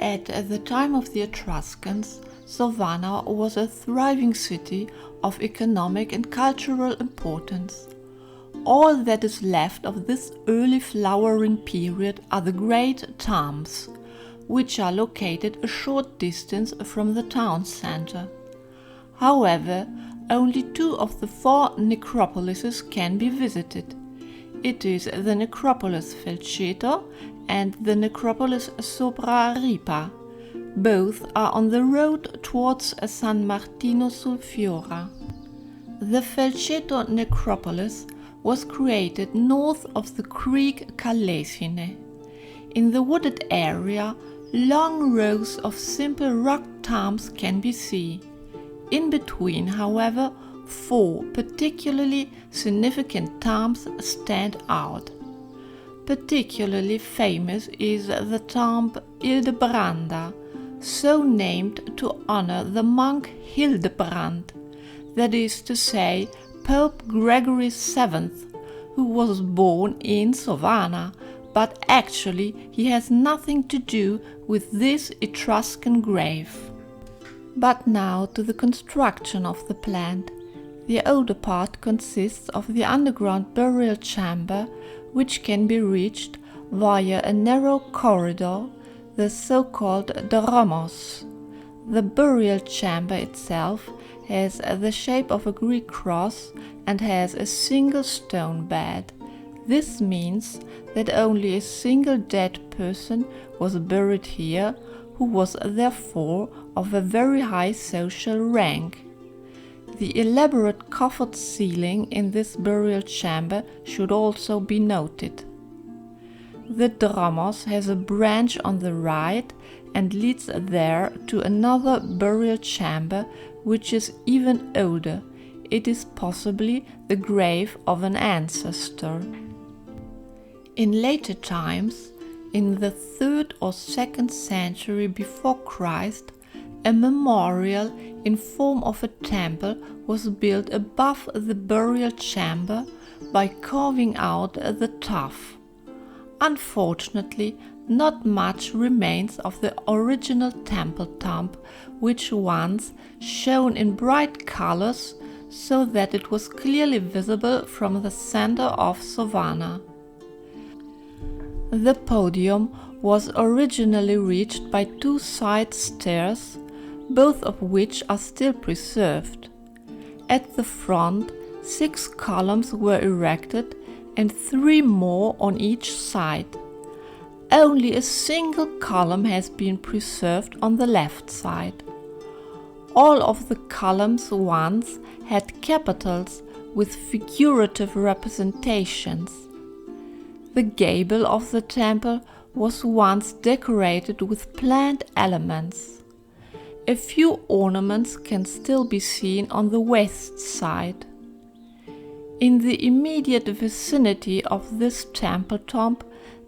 At the time of the Etruscans, Sovana was a thriving city of economic and cultural importance. All that is left of this early flowering period are the great tombs, which are located a short distance from the town center. However, only 2 of the 4 necropolises can be visited. It is the necropolis Felceto and the necropolis Sopra Ripa. Both are on the road towards San Martino sul Fiora. The Felceto necropolis was created north of the creek Calesine. In the wooded area, long rows of simple rock tombs can be seen. In between, however, 4 particularly significant tombs stand out. Particularly famous is the Tomba Ildebranda, so named to honor the monk Hildebrand, that is to say, Pope Gregory VII, who was born in Sovana, but actually he has nothing to do with this Etruscan grave. But now to the construction of the plant. The older part consists of the underground burial chamber, which can be reached via a narrow corridor, the so-called dromos. The burial chamber itself has the shape of a Greek cross and has a single stone bed. This means that only a single dead person was buried here, who was therefore of a very high social rank. The elaborate coffered ceiling in this burial chamber should also be noted. The dromos has a branch on the right and leads there to another burial chamber which is even older. It is possibly the grave of an ancestor. In later times, in the 3rd or 2nd century before Christ, a memorial in form of a temple was built above the burial chamber by carving out the tuff. Unfortunately, not much remains of the original temple tomb, which once shone in bright colors so that it was clearly visible from the center of Sovana. The podium was originally reached by 2 side stairs, both of which are still preserved. At the front, 6 columns were erected and 3 more on each side. Only a single column has been preserved on the left side. All of the columns once had capitals with figurative representations. The gable of the temple was once decorated with plant elements. A few ornaments can still be seen on the west side. In the immediate vicinity of this temple tomb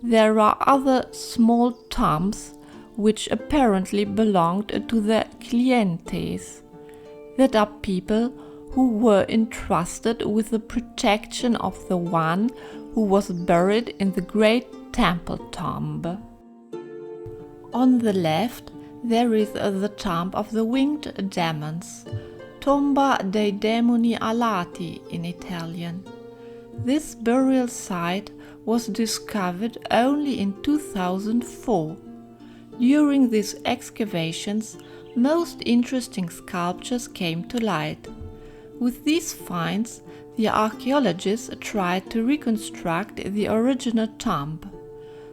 there are other small tombs which apparently belonged to the clientes, that are people who were entrusted with the protection of the one who was buried in the great temple tomb. On the left there is the tomb of the winged demons, Tomba dei Demoni alati in Italian. This burial site was discovered only in 2004. During these excavations, most interesting sculptures came to light. With these finds, the archaeologists tried to reconstruct the original tomb.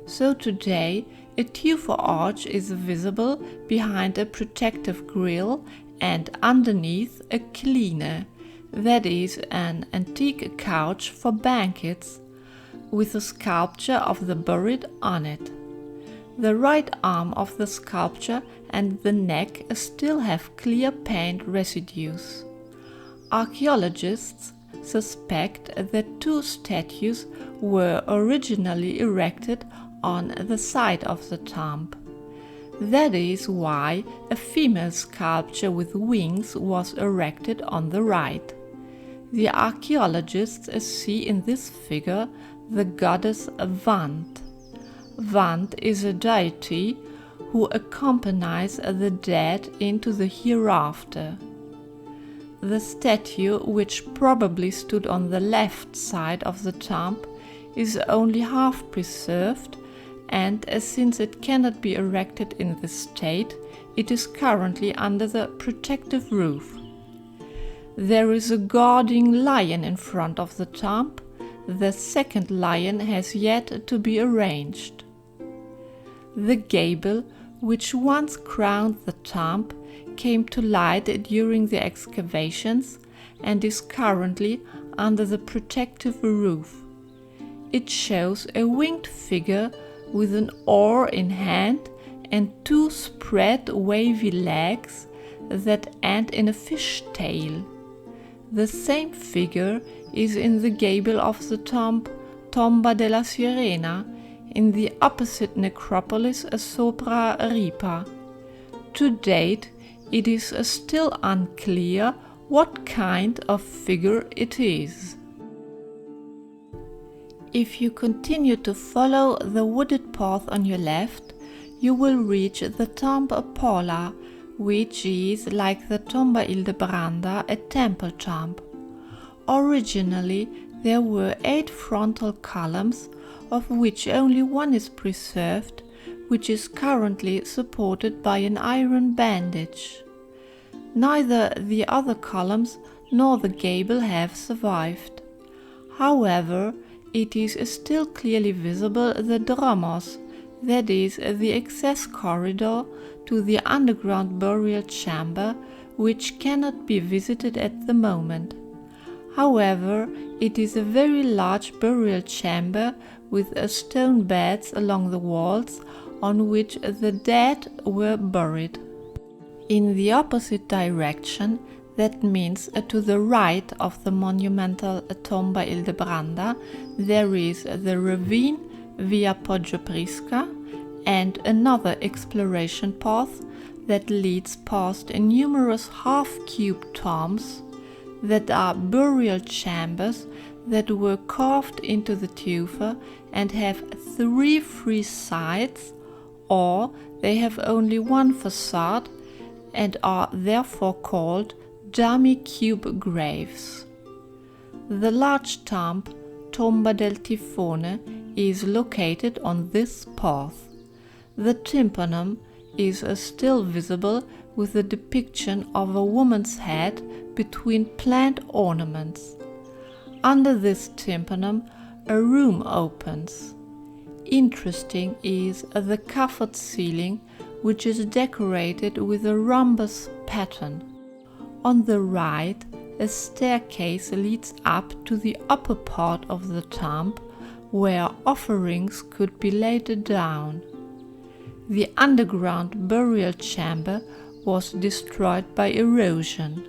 So today, a tufa arch is visible behind a protective grille and underneath a cleaner, that is, an antique couch for banquets, with a sculpture of the buried on it. The right arm of the sculpture and the neck still have clear paint residues. Archaeologists suspect that 2 statues were originally erected on the side of the tomb. That is why a female sculpture with wings was erected on the right. The archaeologists see in this figure the goddess Vant. Vant is a deity who accompanies the dead into the hereafter. The statue, which probably stood on the left side of the tomb, is only half preserved, and since it cannot be erected in this state, it is currently under the protective roof. There is a guarding lion in front of the tomb. The second lion has yet to be arranged. The gable, which once crowned the tomb, came to light during the excavations and is currently under the protective roof. It shows a winged figure with an oar in hand and two spread wavy legs that end in a fish tail. The same figure is in the gable of the tomb Tomba della Sirena in the opposite necropolis Sopra Ripa. To date, it is still unclear what kind of figure it is. If you continue to follow the wooded path on your left, you will reach the Tomba Pola, which is, like the Tomba Ildebranda, a temple tomb. Originally, there were 8 frontal columns, of which only one is preserved, which is currently supported by an iron bandage. Neither the other columns nor the gable have survived. However, it is still clearly visible the dromos, that is, the access corridor to the underground burial chamber, which cannot be visited at the moment. However, it is a very large burial chamber with stone beds along the walls on which the dead were buried. In the opposite direction, that means to the right of the monumental Tomba Ildebranda, there is the ravine via Prisca and another exploration path that leads past numerous half-cube tombs that are burial chambers that were carved into the tufa and have 3 free sides, or they have only one facade and are therefore called dummy cube graves. The large tomb, Tomba del Tifone, is located on this path. The tympanum is still visible with the depiction of a woman's head between plant ornaments. Under this tympanum, a room opens. Interesting is the covered ceiling, which is decorated with a rhombus pattern. On the right, a staircase leads up to the upper part of the tomb, where offerings could be laid down. The underground burial chamber was destroyed by erosion.